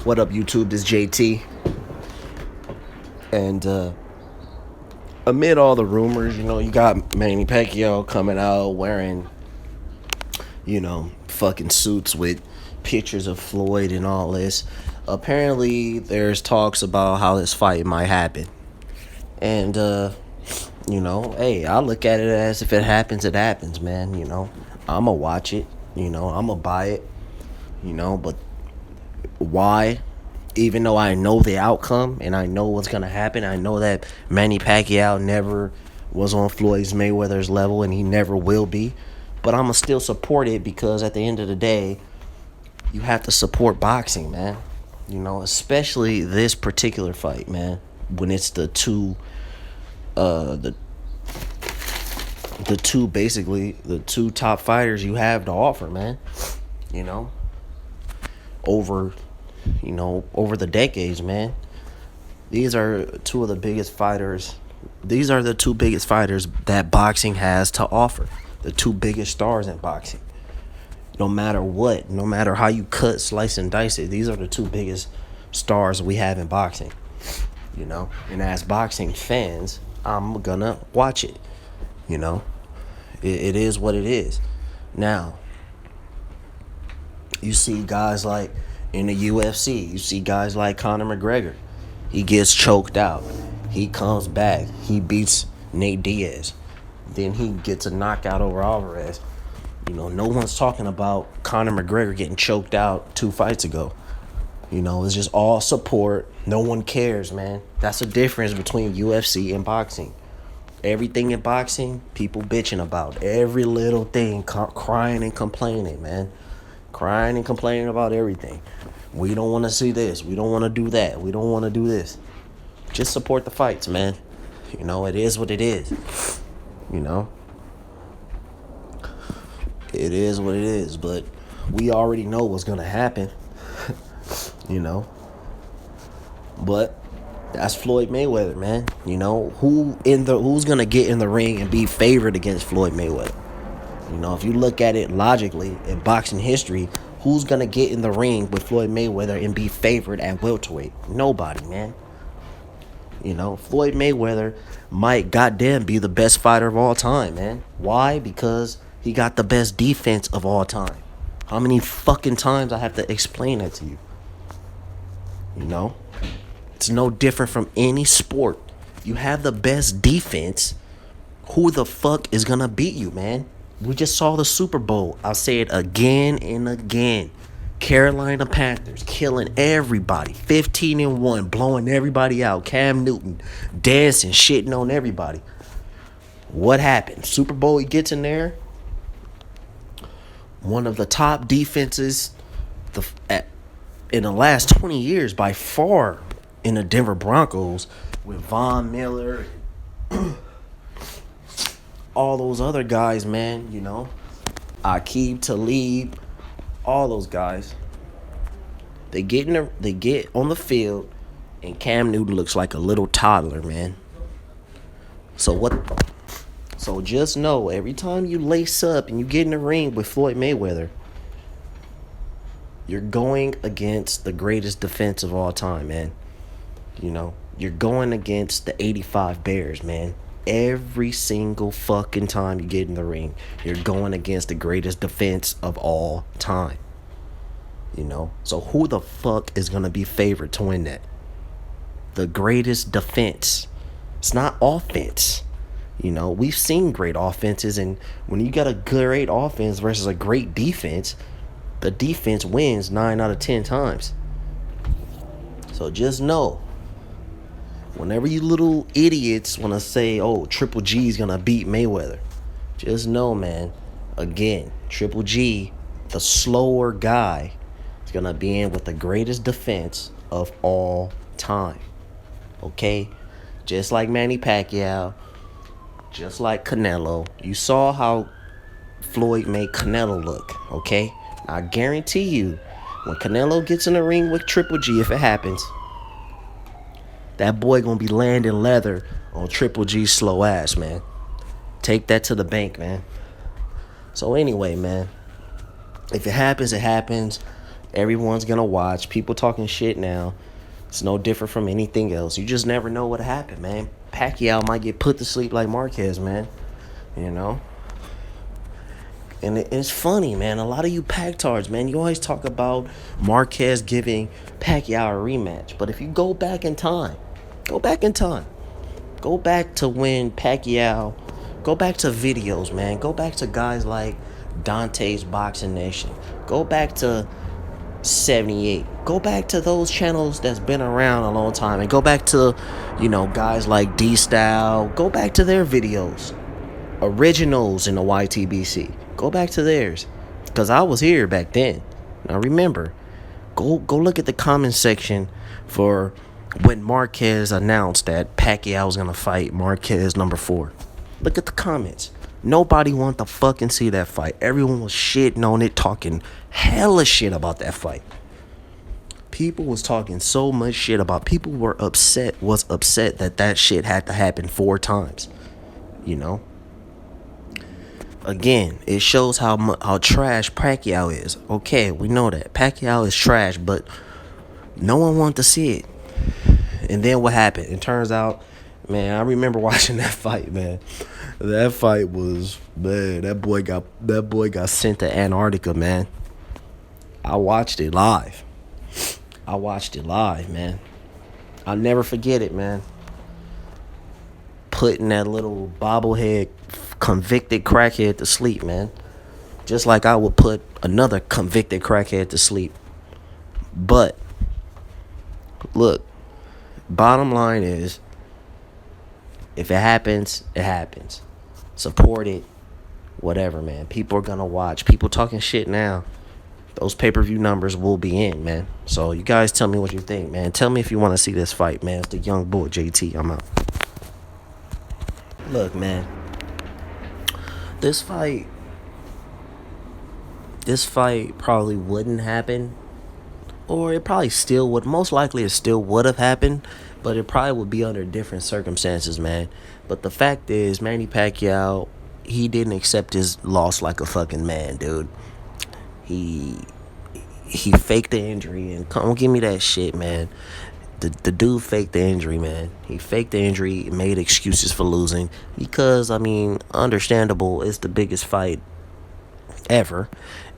What up, YouTube? This is JT. And amid all the rumors, you got Manny Pacquiao coming out wearing, fucking suits with pictures of Floyd and all this. Apparently, there's talks about how this fight might happen. And, hey, I look at it as if it happens, man. I'ma watch it. I'ma buy it. But why? Even though I know the outcome and I know what's gonna happen, I know that Manny Pacquiao never was on Floyd's Mayweather's level and he never will be. But I'ma still support it because at the end of the day, you have to support boxing, man. Especially this particular fight, man. When it's the two top fighters you have to offer, man. Over over the decades, man. These are two of the biggest fighters. These are the two biggest fighters that boxing has to offer. The two biggest stars in boxing. No matter what, no matter how you cut, slice, and dice it, these are the two biggest stars we have in boxing. And as boxing fans, I'm gonna watch it. It is what it is. Now, you see guys like in the UFC, you see guys like Conor McGregor. He gets choked out. He comes back. He beats Nate Diaz. Then he gets a knockout over Alvarez. No one's talking about Conor McGregor getting choked out 2 fights ago. It's just all support. No one cares, man. That's the difference between UFC and boxing. Everything in boxing, people bitching about. Every little thing, crying and complaining, man. Crying and complaining about everything. We don't want to see this. We don't want to do that. We don't want to do this. Just support the fights, man. It is what it is. It is what it is. But we already know what's going to happen. But that's Floyd Mayweather, man. Who's going to get in the ring and be favored against Floyd Mayweather? If you look at it logically in boxing history, who's going to get in the ring with Floyd Mayweather and be favored at welterweight? Nobody, man. Floyd Mayweather might goddamn be the best fighter of all time, man. Why? Because he got the best defense of all time. How many fucking times I have to explain that to you? It's no different from any sport. You have the best defense. Who the fuck is going to beat you, man? We just saw the Super Bowl. I'll say it again and again. Carolina Panthers killing everybody. 15-1, blowing everybody out. Cam Newton dancing, shitting on everybody. What happened? Super Bowl, he gets in there. One of the top defenses in the last 20 years by far in the Denver Broncos with Von Miller, all those other guys, man, Aqib Talib, all those guys. They get on the field, and Cam Newton looks like a little toddler, man. So just know, every time you lace up and you get in the ring with Floyd Mayweather, you're going against the greatest defense of all time, man. You're going against the 85 Bears, man. Every single fucking time you get in the ring, you're going against the greatest defense of all time. So who the fuck is going to be favored to win that? The greatest defense. It's not offense. We've seen great offenses, and when you got a great offense versus a great defense, the defense wins 9 out of 10 times. So just know, whenever you little idiots want to say, oh, Triple G is going to beat Mayweather, just know, man, again, Triple G, the slower guy, is going to be in with the greatest defense of all time. Okay? Just like Manny Pacquiao, just like Canelo. You saw how Floyd made Canelo look, okay? I guarantee you, when Canelo gets in the ring with Triple G, if it happens, that boy gonna be landing leather on Triple G's slow ass, man. Take that to the bank, man. So anyway, man, if it happens, it happens. Everyone's gonna watch. People talking shit now. It's no different from anything else. You just never know what happened, man. Pacquiao might get put to sleep like Marquez, man. You know? And it's funny, man. A lot of you Pactards, man, you always talk about Marquez giving Pacquiao a rematch. But if you go back in time, go back in time. Go back to when Pacquiao, go back to videos, man. Go back to guys like Dante's Boxing Nation. Go back to 78. Go back to those channels that's been around a long time. And go back to, guys like D-Style. Go back to their videos. Originals in the YTBC. Go back to theirs. Because I was here back then. Now remember, go look at the comment section for when Marquez announced that Pacquiao was going to fight Marquez number 4. Look at the comments. Nobody wanted to fucking see that fight. Everyone was shitting on it, talking hella shit about that fight. People was talking so much shit about. People were upset that shit had to happen 4 times. Again, it shows how trash Pacquiao is. Okay, we know that Pacquiao is trash, but no one wanted to see it. And then what happened? It turns out, man, I remember watching that fight, man. That fight was, man, that boy got sent to Antarctica, man. I watched it live, man. I'll never forget it, man. Putting that little bobblehead convicted crackhead to sleep, man. Just like I would put another convicted crackhead to sleep. But look, bottom line is, if it happens, it happens. Support it. Whatever, man. People are gonna watch. People talking shit now. Those pay-per-view numbers will be in, man. So you guys tell me what you think, man. Tell me if you want to see this fight, man. It's the young boy, JT. I'm out. Look, man. This fight probably wouldn't happen. Or it probably still would. Most likely it still would have happened. But it probably would be under different circumstances, man. But the fact is, Manny Pacquiao, he didn't accept his loss like a fucking man, dude. He faked the injury, and don't give me that shit, man. The dude faked the injury, man. He faked the injury, made excuses for losing. Because, understandable, it's the biggest fight ever.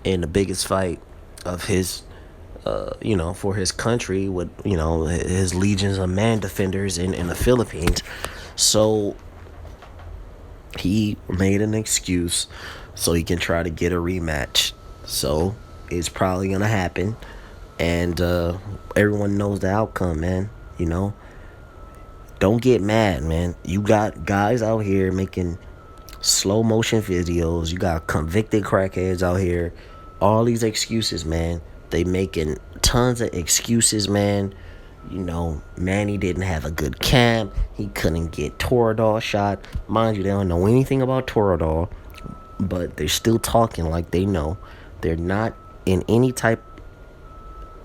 And the biggest fight of his, for his country with, his legions of man defenders in the Philippines. So he made an excuse so he can try to get a rematch. So it's probably going to happen. And everyone knows the outcome, man. Don't get mad, man. You got guys out here making slow motion videos. You got convicted crackheads out here. All these excuses, man. They making tons of excuses, man. Manny didn't have a good camp. He couldn't get Toradol shot. Mind you, they don't know anything about Toradol. But they're still talking like they know. They're not in any type.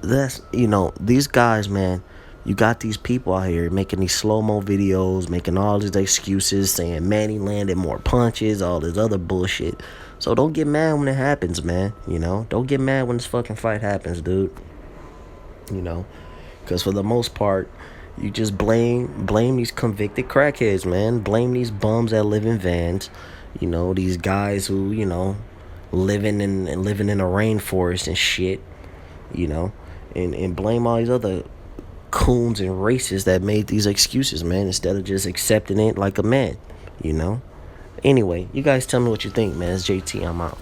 These guys, man. You got these people out here making these slow-mo videos, making all these excuses, saying Manny landed more punches, all this other bullshit. So don't get mad when it happens, man. Don't get mad when this fucking fight happens, dude. Because for the most part, you just blame these convicted crackheads, man. Blame these bums that live in vans. These guys who, living in a rainforest and shit. And blame all these other coons and racists that made these excuses, man, instead of just accepting it like a man. Anyway, you guys tell me what you think, man. It's JT. I'm out.